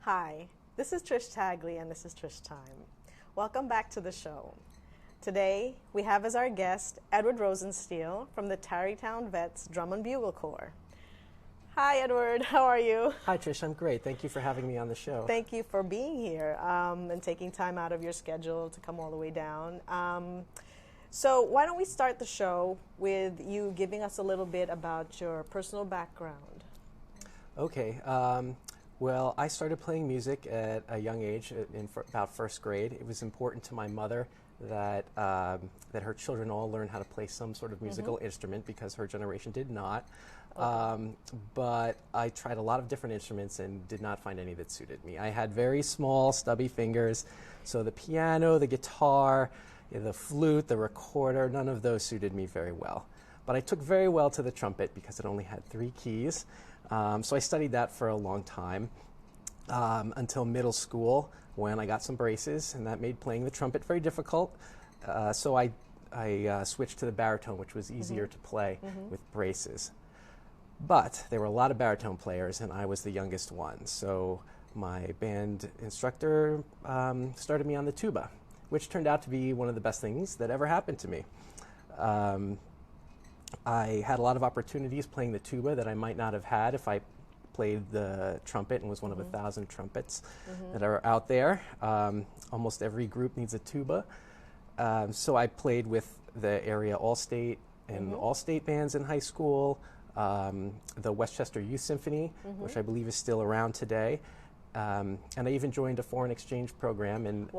Hi, this is Trish Tagley and this is Trish Time. Welcome back to the show. Today we have as our guest Edward Rosensteel from the Tarrytown Vets Drum and Bugle Corps. Hi Edward, how are you? Hi Trish, I'm great. Thank you for having me on the show. Thank you for being here and taking time out of your schedule to come all the way down. So why don't we start the show with you giving us a little bit about your personal background? Okay. Well, I started playing music at a young age, in about first grade. It was important to my mother that that her children all learn how to play some sort of musical instrument because her generation did not. Okay. But I tried a lot of different instruments and did not find any that suited me. I had very small, stubby fingers, so the piano, the guitar, the flute, the recorder, none of those suited me very well. But I took very well to the trumpet because it only had 3 keys. So I studied that for a long time until middle school when I got some braces, and that made playing the trumpet very difficult. So I switched to the baritone, which was easier to play with braces. But there were a lot of baritone players, and I was the youngest one. So my band instructor started me on the tuba, which turned out to be one of the best things that ever happened to me. I had a lot of opportunities playing the tuba that I might not have had if I played the trumpet and was one of 1,000 trumpets that are out there. Almost every group needs a tuba. So I played with the area All-State and All-State bands in high school, the Westchester Youth Symphony, which I believe is still around today. And I even joined a foreign exchange program and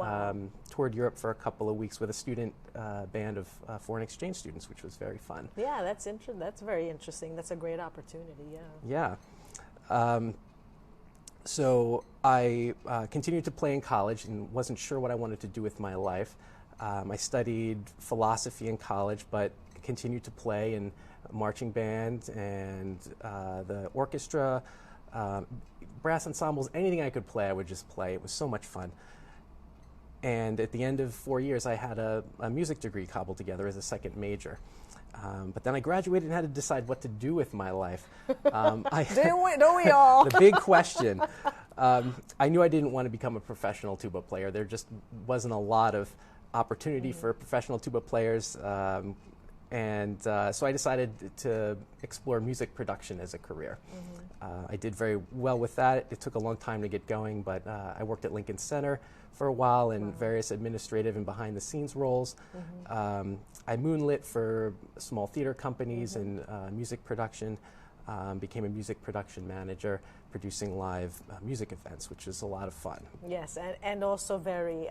toured Europe for a couple of weeks with a student band of foreign exchange students, which was very fun. Yeah, that's very interesting. That's a great opportunity, yeah. Yeah. So I continued to play in college and wasn't sure what I wanted to do with my life. I studied philosophy in college, but continued to play in a marching band and the orchestra, brass ensembles, anything I could play, I would just play. It was so much fun. And at the end of 4 years, I had a music degree cobbled together as a second major. But then I graduated and had to decide what to do with my life. Don't we all? The big question. I knew I didn't want to become a professional tuba player. There just wasn't a lot of opportunity for professional tuba players. So I decided to explore music production as a career. I did very well with that. It took a long time to get going, but I worked at Lincoln Center for a while in various administrative and behind-the-scenes roles. I moonlit for small theater companies and music production, became a music production manager, producing live music events, which is a lot of fun. Yes, and also very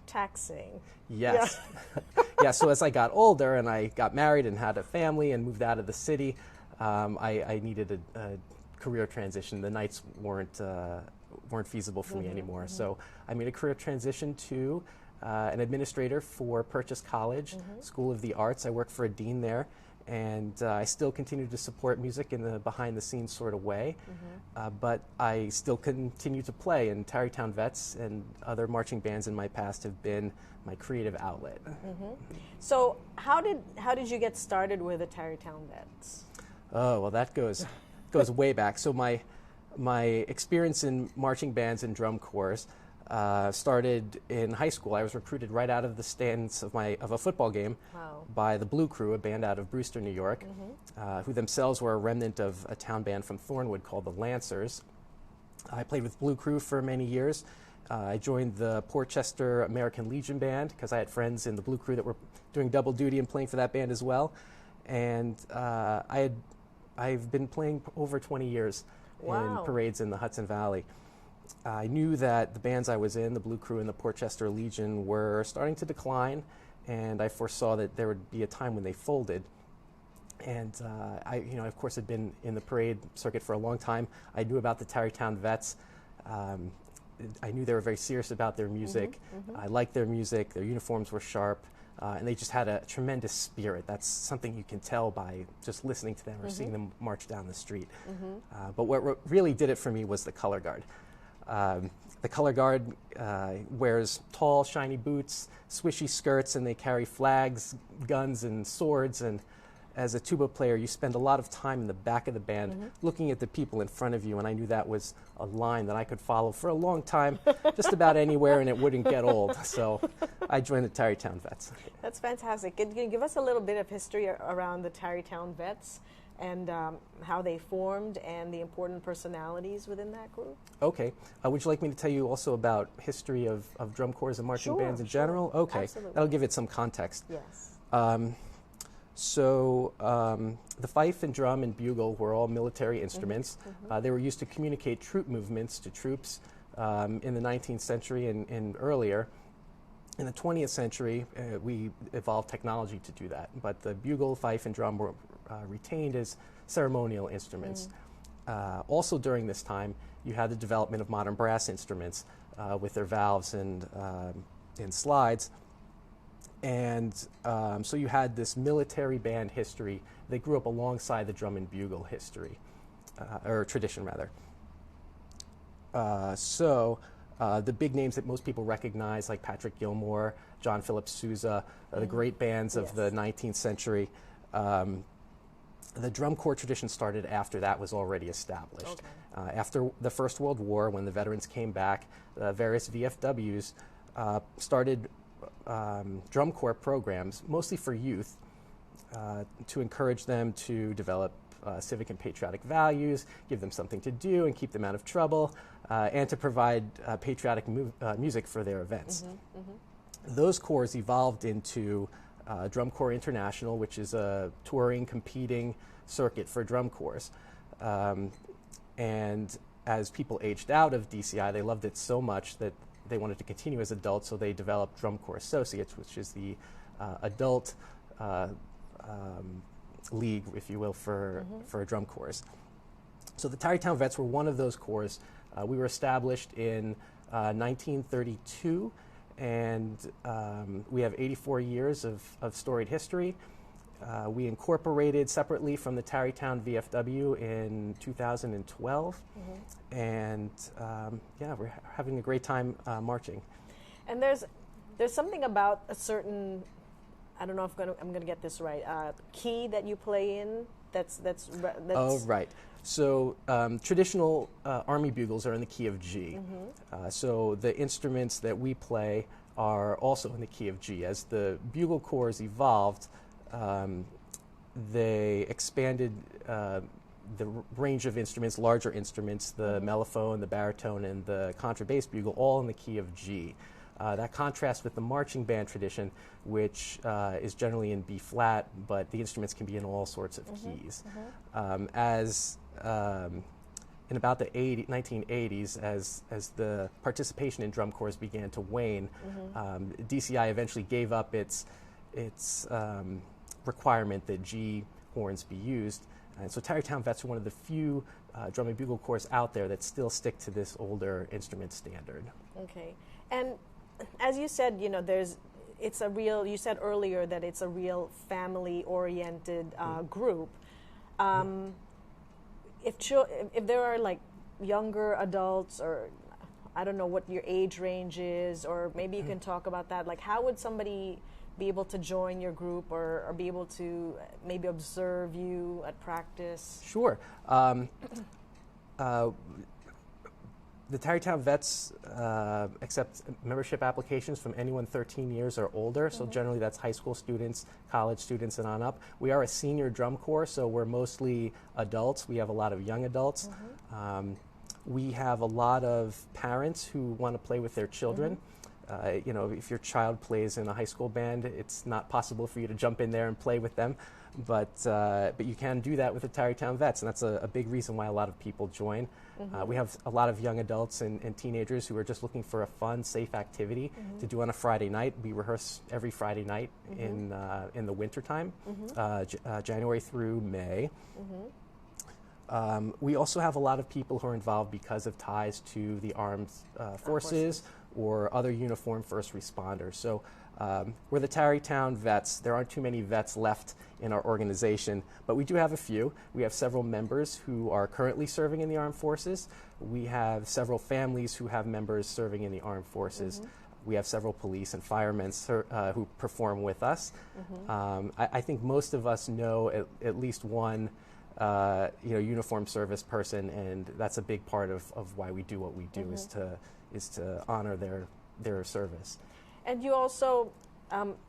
taxing. Yes. Yeah, so as I got older and I got married and had a family and moved out of the city, I needed a career transition. The nights weren't feasible for me anymore. So I made a career transition to an administrator for Purchase College, School of the Arts. I worked for a dean there, and I still continue to support music in the behind-the-scenes sort of way, but I still continue to play, and Tarrytown Vets and other marching bands in my past have been my creative outlet. So how did you get started with the Tarrytown Vets? Oh, well, that goes way back. So my experience in marching bands and drum corps started in high school. I was recruited right out of the stands of a football game by the Blue Crew, a band out of Brewster, New York, who themselves were a remnant of a town band from Thornwood called the Lancers. I played with Blue Crew for many years. I joined the Portchester American Legion Band because I had friends in the Blue Crew that were doing double duty and playing for that band as well. And I've been playing over 20 years in parades in the Hudson Valley. I knew that the bands I was in, the Blue Crew and the Portchester Legion, were starting to decline, and I foresaw that there would be a time when they folded. And I, of course, had been in the parade circuit for a long time. I knew about the Tarrytown Vets. I knew they were very serious about their music. I liked their music. Their uniforms were sharp. And they just had a tremendous spirit. That's something you can tell by just listening to them or seeing them march down the street. But what really did it for me was the color guard. The color guard wears tall, shiny boots, swishy skirts, and they carry flags, guns, and swords. And as a tuba player, you spend a lot of time in the back of the band looking at the people in front of you, and I knew that was a line that I could follow for a long time, just about anywhere, and it wouldn't get old. So I joined the Tarrytown Vets. That's fantastic. Can you give us a little bit of history around the Tarrytown Vets and how they formed and the important personalities within that group? Okay. Would you like me to tell you also about history of drum corps and marching bands in general? Okay. Absolutely. That'll give it some context. Yes. The fife and drum and bugle were all military instruments. They were used to communicate troop movements to troops in the 19th century and earlier. In the 20th century, we evolved technology to do that, but the bugle, fife, and drum were retained as ceremonial instruments. Also during this time, you had the development of modern brass instruments with their valves and slides. And so you had this military band history that grew up alongside the drum and bugle history, or tradition rather. The big names that most people recognize, like Patrick Gilmore, John Philip Sousa, the great bands of the 19th century. The drum corps tradition started after that was already established. After the First World War, when the veterans came back, various VFWs started drum corps programs, mostly for youth, to encourage them to develop civic and patriotic values, give them something to do and keep them out of trouble, and to provide patriotic music for their events. Those corps evolved into Drum Corps International, which is a touring, competing circuit for drum corps. And as people aged out of DCI, they loved it so much that they wanted to continue as adults, so they developed Drum Corps Associates, which is the adult league, if you will, for drum corps. So the Tarrytown Vets were one of those corps. We were established in 1932, and we have 84 years of storied history. We incorporated separately from the Tarrytown VFW in 2012, and we're having a great time marching. And there's something about a certain, I don't know if I'm going to get this right, key that you play in. That's Oh, right. So traditional Army bugles are in the key of G. So the instruments that we play are also in the key of G. As the bugle corps evolved, they expanded the range of instruments, larger instruments, the mellophone, the baritone, and the contrabass bugle, all in the key of G. That contrasts with the marching band tradition, which is generally in B flat, but the instruments can be in all sorts of keys. In about the 1980s, as the participation in drum corps began to wane, DCI eventually gave up its requirement that G horns be used. And so Tarrytown Vets are one of the few drum and bugle corps out there that still stick to this older instrument standard. Okay. And as you said, you said earlier that it's a real family-oriented group. If there are like younger adults, or I don't know what your age range is, or maybe you can talk about that, like how would somebody be able to join your group or be able to maybe observe you at practice? Sure. The Tarrytown Vets accept membership applications from anyone 13 years or older, so generally that's high school students, college students, and on up. We are a senior drum corps, so we're mostly adults. We have a lot of young adults. We have a lot of parents who want to play with their children. If your child plays in a high school band, it's not possible for you to jump in there and play with them, but you can do that with the Tarrytown Vets, and that's a big reason why a lot of people join. We have a lot of young adults and teenagers who are just looking for a fun, safe activity to do on a Friday night. We rehearse every Friday night in the wintertime, January through May. We also have a lot of people who are involved because of ties to the armed forces or other uniformed first responders. So we're the Tarrytown Vets. There aren't too many vets left in our organization, but we do have a few. We have several members who are currently serving in the armed forces. We have several families who have members serving in the armed forces. We have several police and firemen who perform with us. I think most of us know at least one uniformed service person, and that's a big part of why we do what we do, is to honor their service. And you also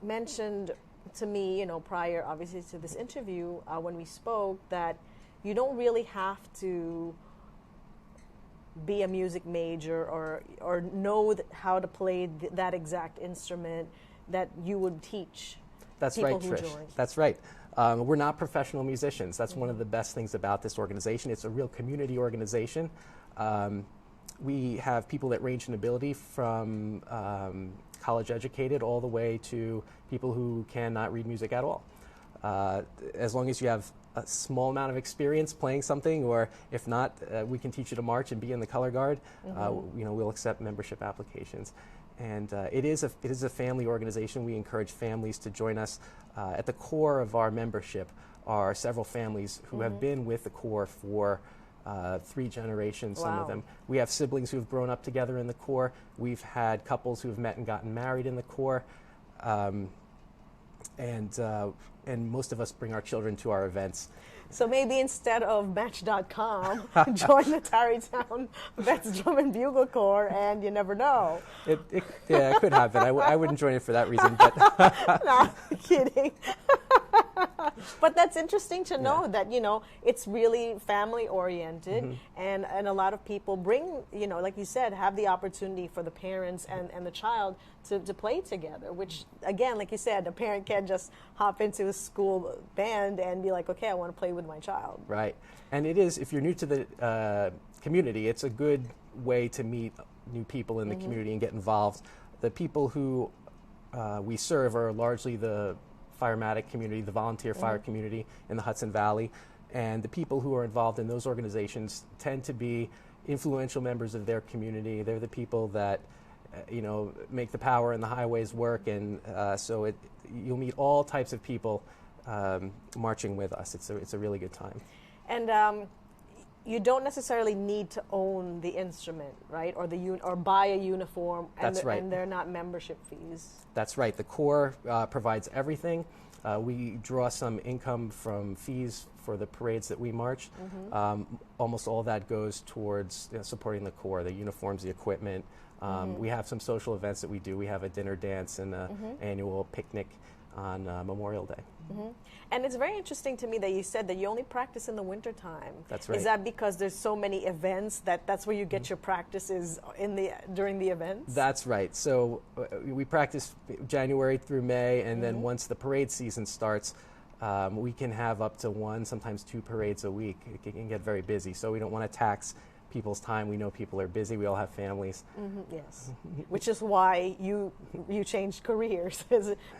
mentioned to me, prior, obviously, to this interview, when we spoke, that you don't really have to be a music major or know how to play that exact instrument, that you would teach. That's people right, who Trish. join. That's right. We're not professional musicians. That's one of the best things about this organization. It's a real community organization. We have people that range in ability from college educated all the way to people who cannot read music at all. As long as you have a small amount of experience playing something, or if not, we can teach you to march and be in the color guard. We'll accept membership applications. And it is a family organization. We encourage families to join us. At the core of our membership are several families who have been with the Corps for 3 generations, some of them. We have siblings who have grown up together in the Corps. We've had couples who have met and gotten married in the Corps. And most of us bring our children to our events. So maybe instead of Match.com, join the Tarrytown Vets Drum and Bugle Corps, and you never know. It could happen. I wouldn't join it for that reason. But No, kidding. But that's interesting to know that, it's really family oriented, and a lot of people bring, like you said, have the opportunity for the parents and the child to play together, which, again, like you said, a parent can't just hop into a school band and be like, okay, I want to play with my child. Right. And it is, if you're new to the community, it's a good way to meet new people in the community and get involved. The people who we serve are largely the firematic community, the volunteer fire community in the Hudson Valley, and the people who are involved in those organizations tend to be influential members of their community. They're the people that make the power and the highways work, and so you'll meet all types of people marching with us. It's a really good time. And you don't necessarily need to own the instrument, right? Or buy a uniform. That's right. And they're not membership fees. That's right. The Corps provides everything. We draw some income from fees for the parades that we march. Almost all that goes towards supporting the Corps, the uniforms, the equipment. We have some social events that we do. We have a dinner dance and an annual picnic on Memorial Day. And it's very interesting to me that you said that you only practice in the wintertime. That's right. Is that because there's so many events that's where you get your practices during the events? That's right. So we practice January through May, and then once the parade season starts, we can have up to 1, sometimes 2 parades a week. It can get very busy, so we don't want to tax people's time. We know people are busy. We all have families. Yes, which is why you changed careers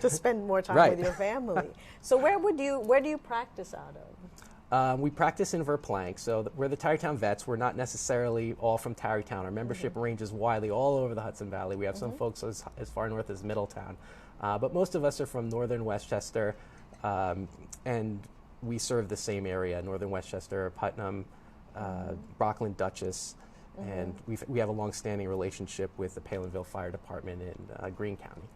to spend more time with your family. So where do you practice out of? We practice in Verplanck. So we're the Tarrytown Vets. We're not necessarily all from Tarrytown. Our membership ranges widely all over the Hudson Valley. We have some folks as far north as Middletown, but most of us are from northern Westchester, and we serve the same area: northern Westchester, Putnam, Rockland, Dutchess, and we have a long-standing relationship with the Palinville Fire Department in Greene County.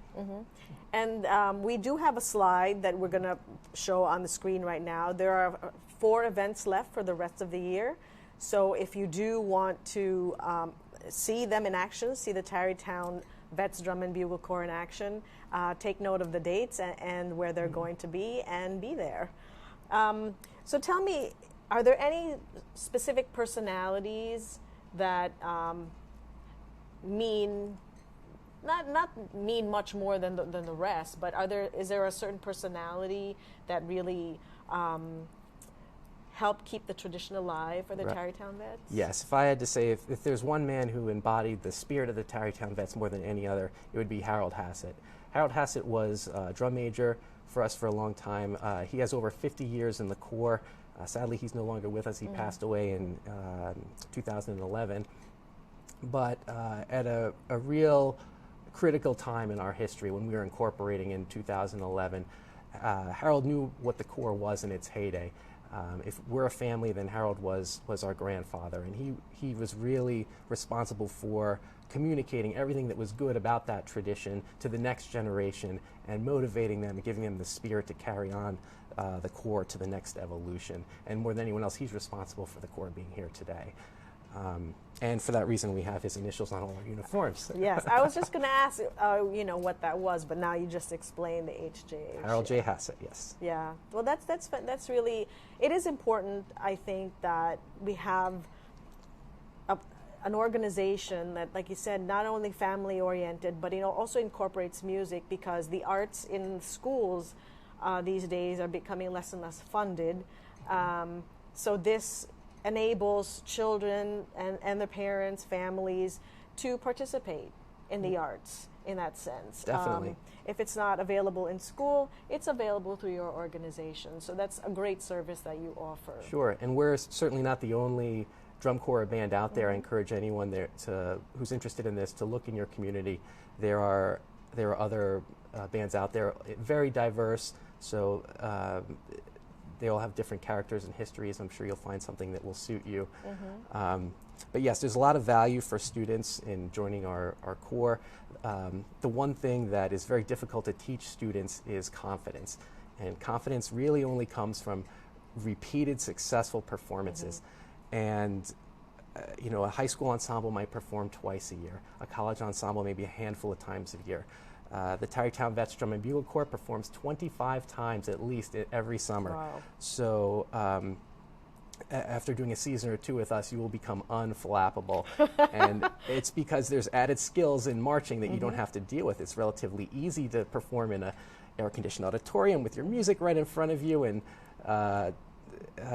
And we do have a slide that we're going to show on the screen right now. There are 4 events left for the rest of the year. So if you do want to see them in action, see the Tarrytown Vets Drum and Bugle Corps in action, take note of the dates and where they're going to be, and be there. So tell me, are there any specific personalities that mean not mean much more than the rest, but is there a certain personality that really helped keep the tradition alive for the Tarrytown Vets? Yes, if I had to say, if there's one man who embodied the spirit of the Tarrytown Vets more than any other, it would be Harold Hassett. Harold Hassett was a drum major for us for a long time. He has over 50 years in the Corps. Sadly, he's no longer with us. He passed away in 2011. But at a real critical time in our history, when we were incorporating in 2011, Harold knew what the Corps was in its heyday. If we're a family, then Harold was our grandfather, and he was really responsible for communicating everything that was good about that tradition to the next generation and motivating them and giving them the spirit to carry on the Corps to the next evolution. And more than anyone else, he's responsible for the Corps being here today. And for that reason, we have his initials on all our uniforms. Yes, I was just going to ask, what that was, but now you just explained the HJ. Harold J. Hassett, yes. Yeah, well, that's really, it is important, I think, that we have an organization that, like you said, not only family-oriented, but also incorporates music, because the arts in schools these days are becoming less and less funded. So this enables children and their parents, families, to participate in the arts in that sense. Definitely. If it's not available in school, it's available through your organization. So that's a great service that you offer. Sure, and we're certainly not the only drum corps band out there. I encourage anyone there who's interested in this to look in your community. There are other bands out there, very diverse. So they all have different characters and histories. I'm sure you'll find something that will suit you. But yes, there's a lot of value for students in joining our corps. The one thing that is very difficult to teach students is confidence. And confidence really only comes from repeated successful performances. And a high school ensemble might perform twice a year. A college ensemble maybe a handful of times a year. The Tarrytown Vets Drum and Bugle Corps performs 25 times at least every summer. Wow. So after doing a season or two with us, you will become unflappable. And it's because there's added skills in marching that you don't have to deal with. It's relatively easy to perform in an air-conditioned auditorium with your music right in front of you, and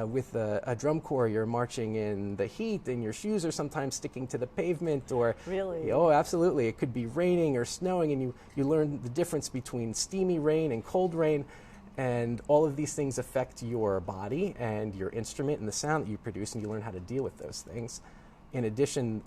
with a drum corps, you're marching in the heat, and your shoes are sometimes sticking to the pavement. Or really? Oh, absolutely. It could be raining or snowing, and you learn the difference between steamy rain and cold rain, and all of these things affect your body and your instrument and the sound that you produce, and you learn how to deal with those things. In addition,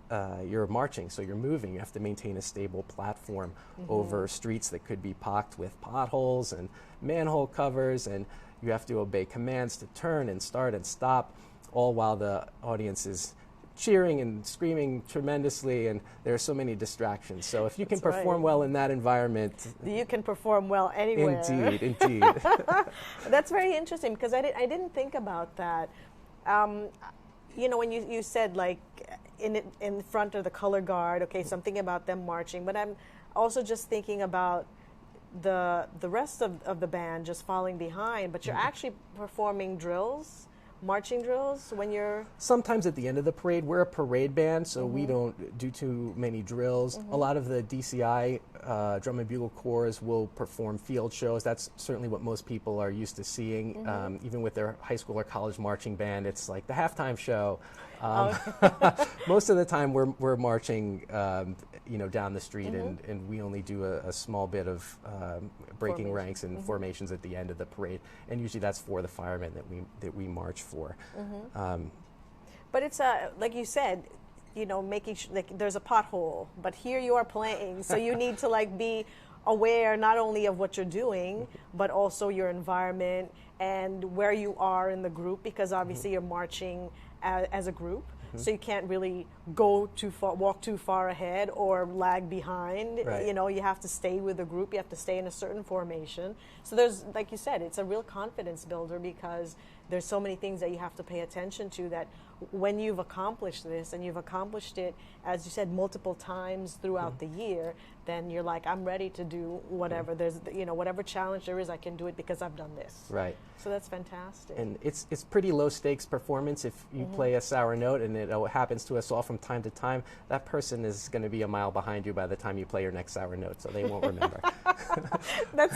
you're marching, so you're moving. You have to maintain a stable platform over streets that could be pocked with potholes and manhole covers, and you have to obey commands to turn and start and stop, all while the audience is cheering and screaming tremendously, and there are so many distractions. So if you can perform well in that environment, you can perform well anywhere. Indeed. That's very interesting, because I didn't think about that. When you said, like, in front of the color guard, okay, something about them marching, but I'm also just thinking about the rest of the band just falling behind, but you're actually performing drills, marching drills, when you're... Sometimes at the end of the parade. We're a parade band, so we don't do too many drills. A lot of the DCI drum and bugle corps will perform field shows. That's certainly what most people are used to seeing. Even with their high school or college marching band, it's like the halftime show. Most of the time we're marching down the street, and we only do a small bit of breaking ranks and formations at the end of the parade, and usually that's for the firemen that we march for. But it's like you said, making sure, like, there's a pothole, but here you are playing, so you need to be aware not only of what you're doing, but also your environment and where you are in the group, because obviously you're marching as a group. So you can't really go too far, walk too far ahead or lag behind. Right. You have to stay with the group. You have to stay in a certain formation. So there's, like you said, it's a real confidence builder, because there's so many things that you have to pay attention to, that when you've accomplished this, and you've accomplished it, as you said, multiple times throughout the year, then you're like, I'm ready to do whatever. There's, whatever challenge there is, I can do it because I've done this. Right. So that's fantastic. And it's pretty low stakes performance. If you play a sour note, and it happens to us all from time to time, that person is going to be a mile behind you by the time you play your next sour note, so they won't remember. That's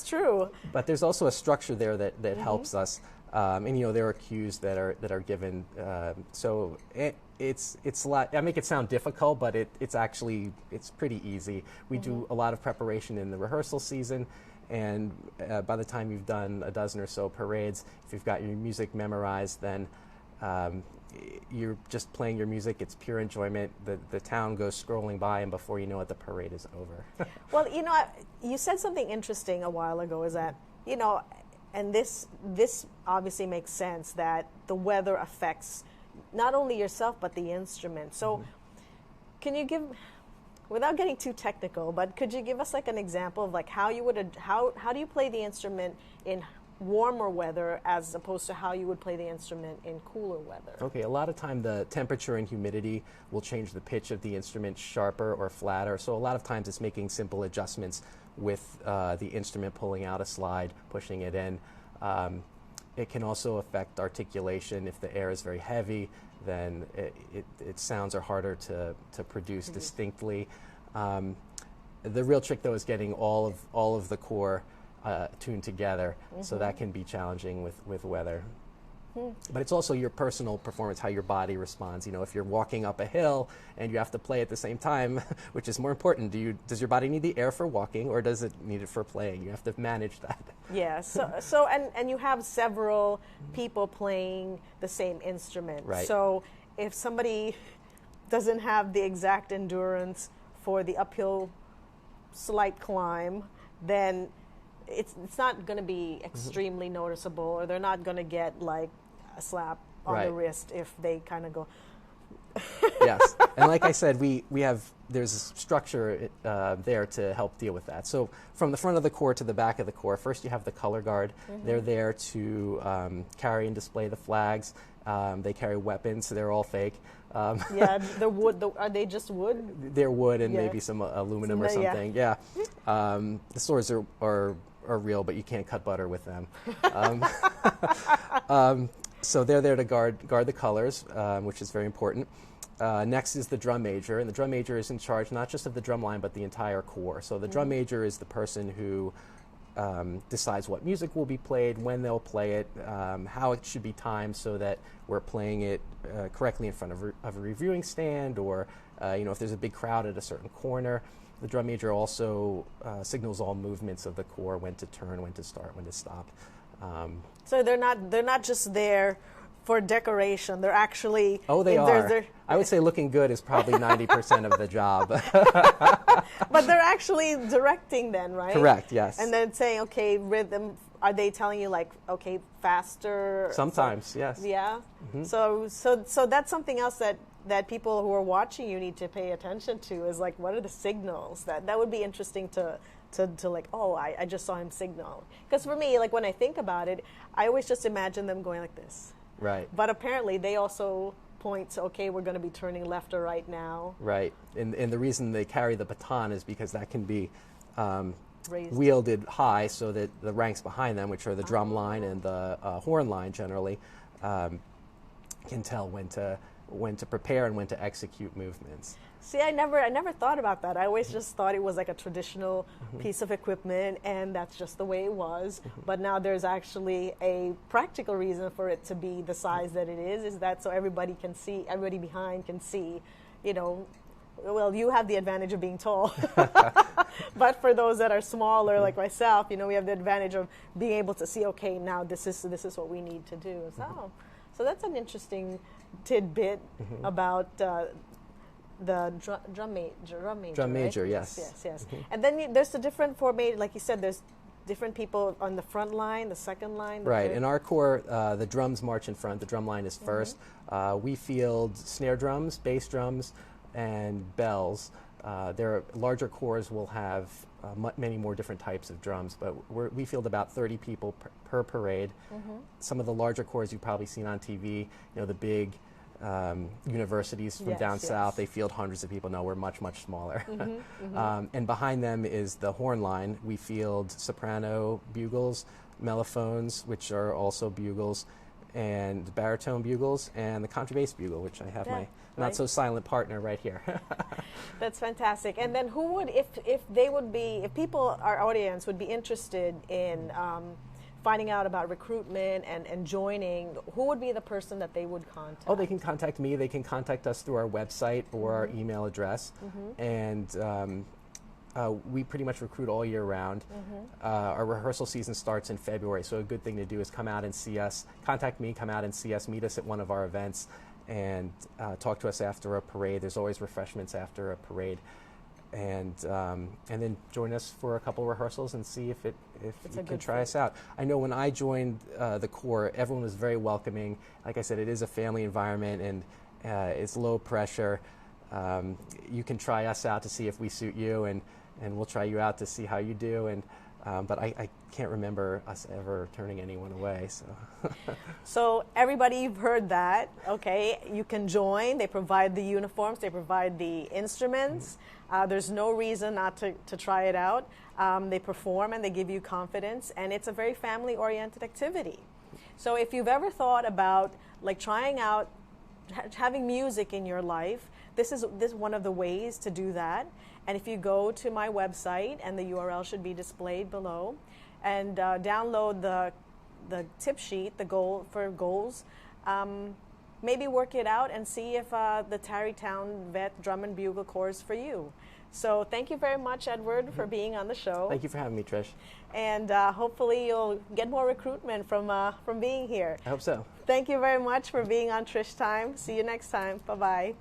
true. But there's also a structure there that helps us. And there are cues that are given. So it's a lot. I make it sound difficult, but it's pretty easy. We do a lot of preparation in the rehearsal season, and by the time you've done a dozen or so parades, if you've got your music memorized, then you're just playing your music. It's pure enjoyment. The town goes scrolling by, and before you know it, the parade is over. Well, you said something interesting a while ago, is that, And this obviously makes sense that the weather affects not only yourself but the instrument. So can you give, without getting too technical, but could you give us like an example of like how do you play the instrument in warmer weather as opposed to how you would play the instrument in cooler weather? Okay, a lot of time the temperature and humidity will change the pitch of the instrument sharper or flatter. So a lot of times it's making simple adjustments with the instrument, pulling out a slide, pushing it in. It can also affect articulation. If the air is very heavy, then its sounds are harder to produce distinctly. The real trick, though, is getting all of the core tuned together, so that can be challenging with weather. But it's also your personal performance, how your body responds. You know, if you're walking up a hill and you have to play at the same time, which is more important? Does your body need the air for walking, or does it need it for playing? You have to manage that. Yeah. So and you have several people playing the same instrument. Right. So if somebody doesn't have the exact endurance for the uphill slight climb, then it's not going to be extremely noticeable, or they're not going to get like a slap on the wrist if they kind of go. Yes, and like I said, there's a structure there to help deal with that. So from the front of the core to the back of the core, first you have the color guard. They're there to carry and display the flags. They carry weapons, so they're all fake. Yeah, the wood. Are they just wood? They're wood and maybe some aluminum or something. Yeah. The swords are real, but you can't cut butter with them. So they're there to guard the colors, which is very important. Next is the drum major, and the drum major is in charge not just of the drum line, but the entire corps. So the drum major is the person who decides what music will be played, when they'll play it, how it should be timed so that we're playing it correctly in front of a reviewing stand, or if there's a big crowd at a certain corner. The drum major also signals all movements of the corps, when to turn, when to start, when to stop. So they're not just there for decoration. They're actually they are. I would say looking good is probably 90% of the job. But they're actually directing then, right? Correct. Yes. And then saying, okay, rhythm. Are they telling you like, okay, faster? Sometimes, yes. Yeah. So that's something else that people who are watching you need to pay attention to, is like, what are the signals? That would be interesting to like, oh, I just saw him signal. Because for me, like when I think about it, I always just imagine them going like this. Right. But apparently they also point to, okay, we're going to be turning left or right now. Right. And the reason they carry the baton is because that can be wielded high, so that the ranks behind them, which are the drum line and the horn line generally, can tell when to prepare and when to execute movements. See, I never thought about that. I always just thought it was like a traditional piece of equipment, and that's just the way it was. But now there's actually a practical reason for it to be the size that it is that so everybody can see, everybody behind can see, well, you have the advantage of being tall. But for those that are smaller, like myself, we have the advantage of being able to see, okay, now this is what we need to do. So that's an interesting tidbit about the drum major. Drum major, right? yes. Yes. And then there's the different formation, like you said, there's different people on the front line, the second line. Right. In our corps, the drums march in front. The drum line is first. We field snare drums, bass drums, and bells. Larger corps will have many more different types of drums, but we field about 30 people per parade. Some of the larger corps you've probably seen on TV, the big universities from down south, they field hundreds of people. No, we're much, much smaller. And behind them is the horn line. We field soprano bugles, mellophones, which are also bugles, and baritone bugles, and the contrabass bugle, which I have my not-so-silent partner right here. That's fantastic. And then who would, if people, our audience, would be interested in finding out about recruitment and joining, who would be the person that they would contact? Oh, they can contact me. They can contact us through our website or our email address. And we pretty much recruit all year round. Our rehearsal season starts in February, so a good thing to do is come out and see us. Contact me, come out and see us, meet us at one of our events, and talk to us after a parade. There's always refreshments after a parade. and then join us for a couple rehearsals and see if you can try us out. I know when I joined the Corps, everyone was very welcoming. Like I said, it is a family environment, and it's low pressure. You can try us out to see if we suit you, and we'll try you out to see how you do. And but I can't remember us ever turning anyone away. So everybody, you've heard that. Okay, you can join. They provide the uniforms. They provide the instruments. There's no reason not to try it out. They perform and they give you confidence, and it's a very family-oriented activity. So if you've ever thought about like trying out having music in your life, this is one of the ways to do that. And if you go to my website, and the URL should be displayed below, and download the tip sheet, the goals, maybe work it out and see if the Tarrytown Vet Drum and Bugle Corps is for you. So thank you very much, Edward, for being on the show. Thank you for having me, Trish. And hopefully you'll get more recruitment from being here. I hope so. Thank you very much for being on Trish Time. See you next time. Bye-bye.